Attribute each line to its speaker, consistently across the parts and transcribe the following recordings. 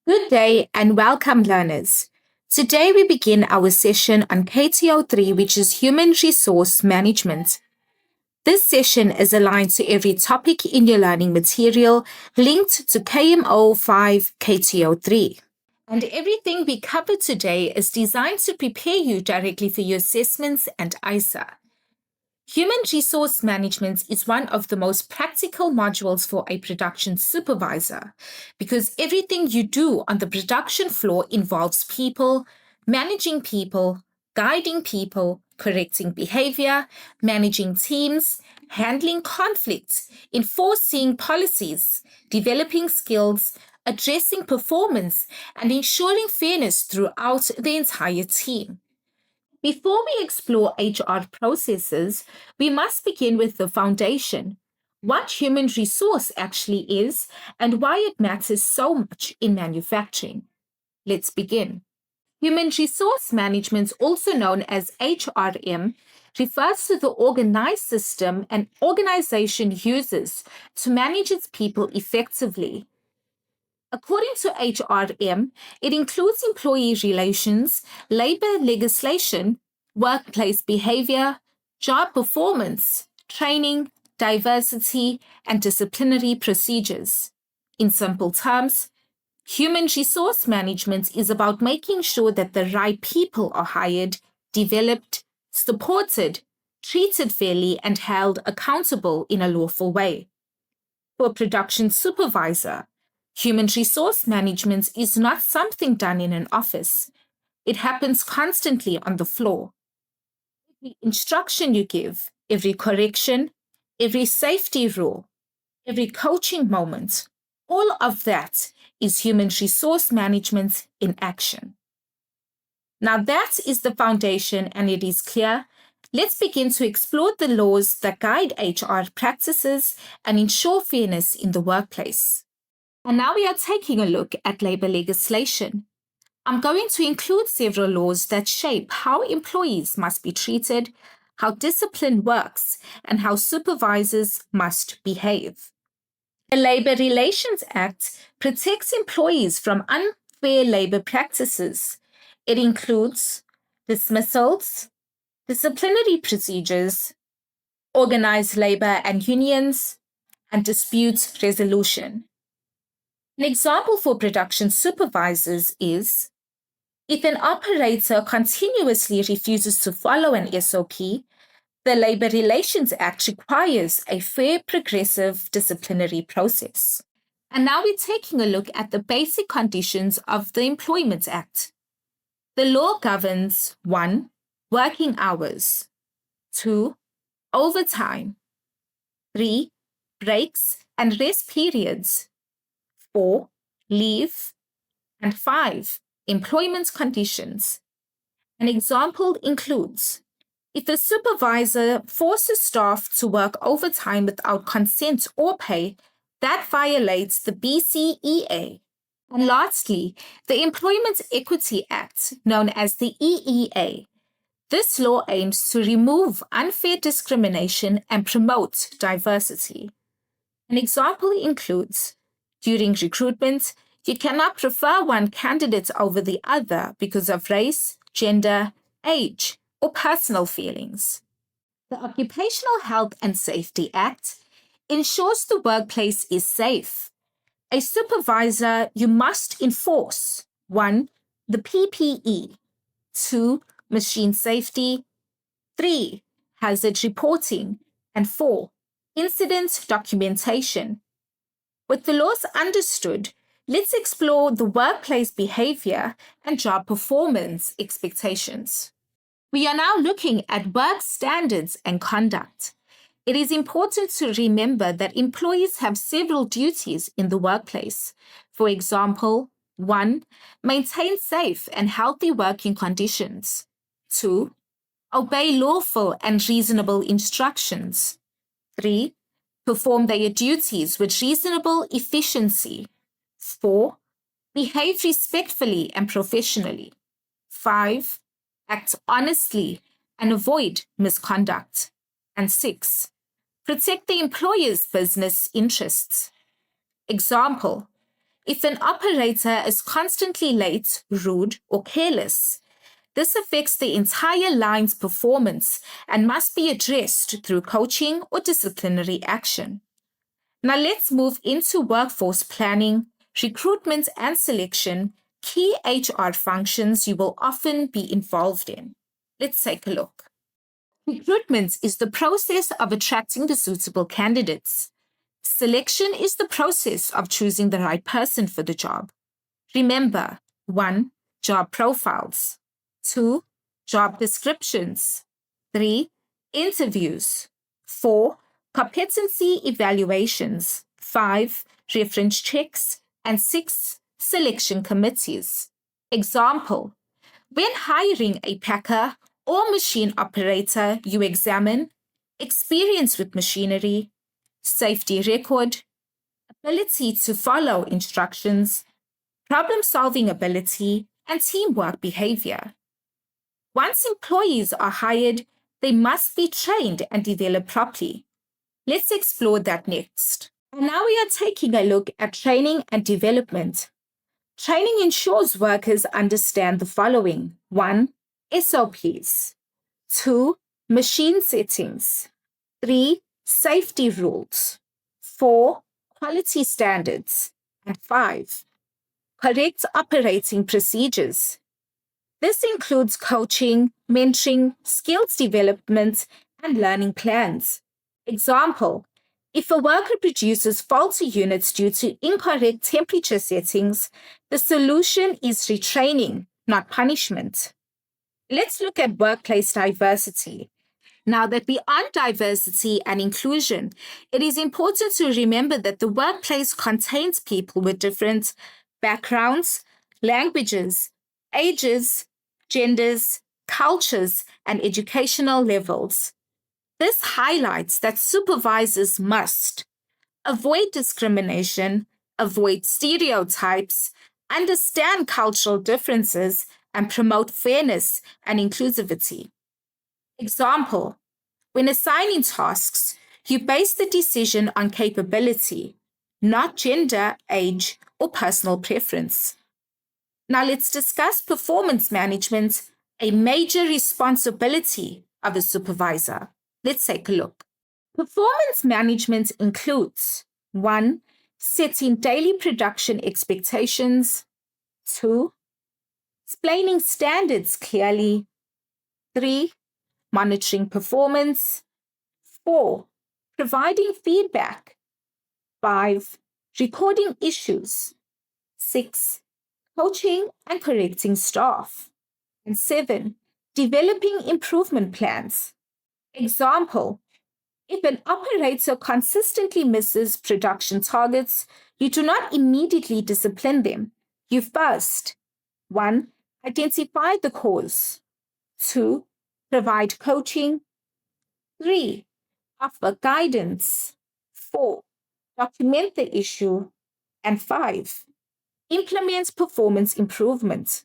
Speaker 1: Good day and welcome, learners. Today we begin our session on KTO3, which is Human Resource Management. This session is aligned to every topic in your learning material linked to KMO5 KTO3. And everything we cover today is designed to prepare you directly for your assessments and ISA. Human resource management is one of the most practical modules for a production supervisor because everything you do on the production floor involves people, managing people, guiding people, correcting behavior, managing teams, handling conflicts, enforcing policies, developing skills, addressing performance, and ensuring fairness throughout the entire team. Before we explore HR processes, we must begin with the foundation: what human resource actually is and why it matters so much in manufacturing. Let's begin. Human resource management, also known as HRM, refers to the organized system an organization uses to manage its people effectively. According to HRM, it includes employee relations, labor legislation, workplace behavior, job performance, training, diversity, and disciplinary procedures. In simple terms, human resource management is about making sure that the right people are hired, developed, supported, treated fairly, and held accountable in a lawful way. For a production supervisor, human resource management is not something done in an office. It happens constantly on the floor. Every instruction you give, every correction, every safety rule, every coaching moment, all of that is human resource management in action. Now that is the foundation and it is clear. Let's begin to explore the laws that guide HR practices and ensure fairness in the workplace. And now we are taking a look at labor legislation. I'm going to include several laws that shape how employees must be treated, how discipline works, and how supervisors must behave. The Labor Relations Act protects employees from unfair labor practices. It includes dismissals, disciplinary procedures, organized labor and unions, and dispute resolution. An example for production supervisors is if an operator continuously refuses to follow an SOP, the Labor Relations Act requires a fair, progressive disciplinary process. And now we're taking a look at the basic conditions of the Employment Act. The law governs 1. Working hours, 2. Overtime, 3. Breaks and rest periods, 4. Leave, and 5. Employment conditions. An example includes if a supervisor forces staff to work overtime without consent or pay, that violates the BCEA. And lastly, the Employment Equity Act, known as the EEA. This law aims to remove unfair discrimination and promote diversity. An example includes during recruitment, you cannot prefer one candidate over the other because of race, gender, age, or personal feelings. The Occupational Health and Safety Act ensures the workplace is safe. A supervisor, you must enforce 1. The PPE, 2. Machine safety, 3. Hazard reporting, and 4. Incident documentation. With the laws understood, let's explore the workplace behavior and job performance expectations. We are now looking at work standards and conduct. It is important to remember that employees have several duties in the workplace. For example, 1. Maintain safe and healthy working conditions. 2. Obey lawful and reasonable instructions. 3. Perform their duties with reasonable efficiency. 4. Behave respectfully and professionally. 5. Act honestly and avoid misconduct. And 6. Protect the employer's business interests. Example: If an operator is constantly late, rude, or careless, this affects the entire line's performance and must be addressed through coaching or disciplinary action. Now let's move into workforce planning, recruitment and selection, key HR functions you will often be involved in. Let's take a look. Recruitment is the process of attracting the suitable candidates. Selection is the process of choosing the right person for the job. Remember, 1. Job profiles. 2. Job descriptions. 3. Interviews. 4. Competency evaluations. 5. Reference checks. And 6. Selection committees. Example: when hiring a packer or machine operator, you examine experience with machinery, safety record, ability to follow instructions, problem-solving ability, and teamwork behavior. Once employees are hired, they must be trained and developed properly. Let's explore that next. And now we are taking a look at training and development. Training ensures workers understand the following: 1. SOPs. 2. Machine settings. 3. Safety rules. 4. Quality standards. And 5. Correct operating procedures. This includes coaching, mentoring, skills development, and learning plans. Example: if a worker produces faulty units due to incorrect temperature settings, the solution is retraining, not punishment. Let's look at workplace diversity. Now that we are on diversity and inclusion, it is important to remember that the workplace contains people with different backgrounds, languages, ages, genders, cultures, and educational levels. This highlights that supervisors must avoid discrimination, avoid stereotypes, understand cultural differences, and promote fairness and inclusivity. Example: when assigning tasks, you base the decision on capability, not gender, age, or personal preference. Now let's discuss performance management, a major responsibility of a supervisor. Let's take a look. Performance management includes 1. Setting daily production expectations. 2. Explaining standards clearly. 3. Monitoring performance. 4. Providing feedback. 5. Recording issues. 6. Coaching and correcting staff. And 7. Developing improvement plans. Example: if an operator consistently misses production targets, you do not immediately discipline them. You first: 1. Identify the cause. 2. Provide coaching. 3. Offer guidance. 4. Document the issue. And 5. Implement performance improvement.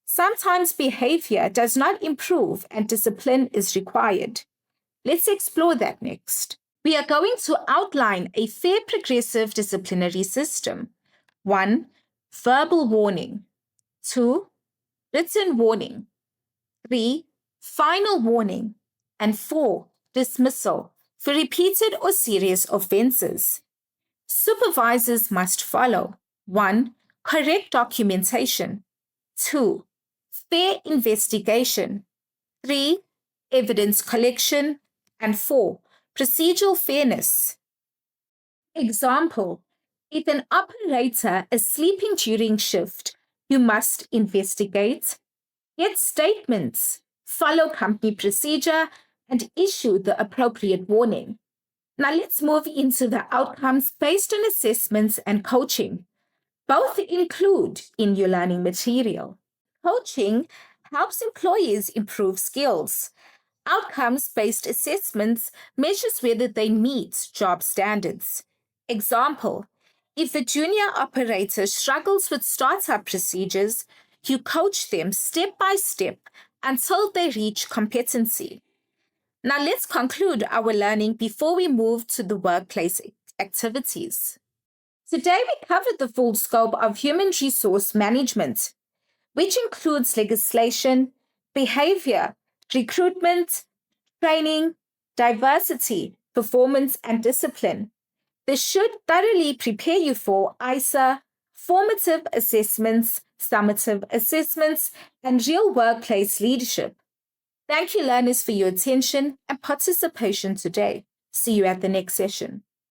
Speaker 1: Sometimes behavior does not improve and discipline is required. Let's explore that next. We are going to outline a fair progressive disciplinary system. 1. Verbal warning. 2. Written warning. 3. Final warning. And 4. Dismissal for repeated or serious offenses. Supervisors must follow: 1. Correct documentation. 2. Fair investigation. 3. Evidence collection. And 4. Procedural fairness. Example: if an operator is sleeping during shift, you must investigate, get statements, follow company procedure, and issue the appropriate warning. Now let's move into the outcomes based on assessments and coaching. Both include in your learning material. Coaching helps employees improve skills. Outcomes-based assessments measures whether they meet job standards. Example: if a junior operator struggles with startup procedures, you coach them step by step until they reach competency. Now let's conclude our learning before we move to the workplace activities. Today, we covered the full scope of human resource management, which includes legislation, behavior, recruitment, training, diversity, performance, and discipline. This should thoroughly prepare you for ISA, formative assessments, summative assessments, and real workplace leadership. Thank you, learners, for your attention and participation today. See you at the next session.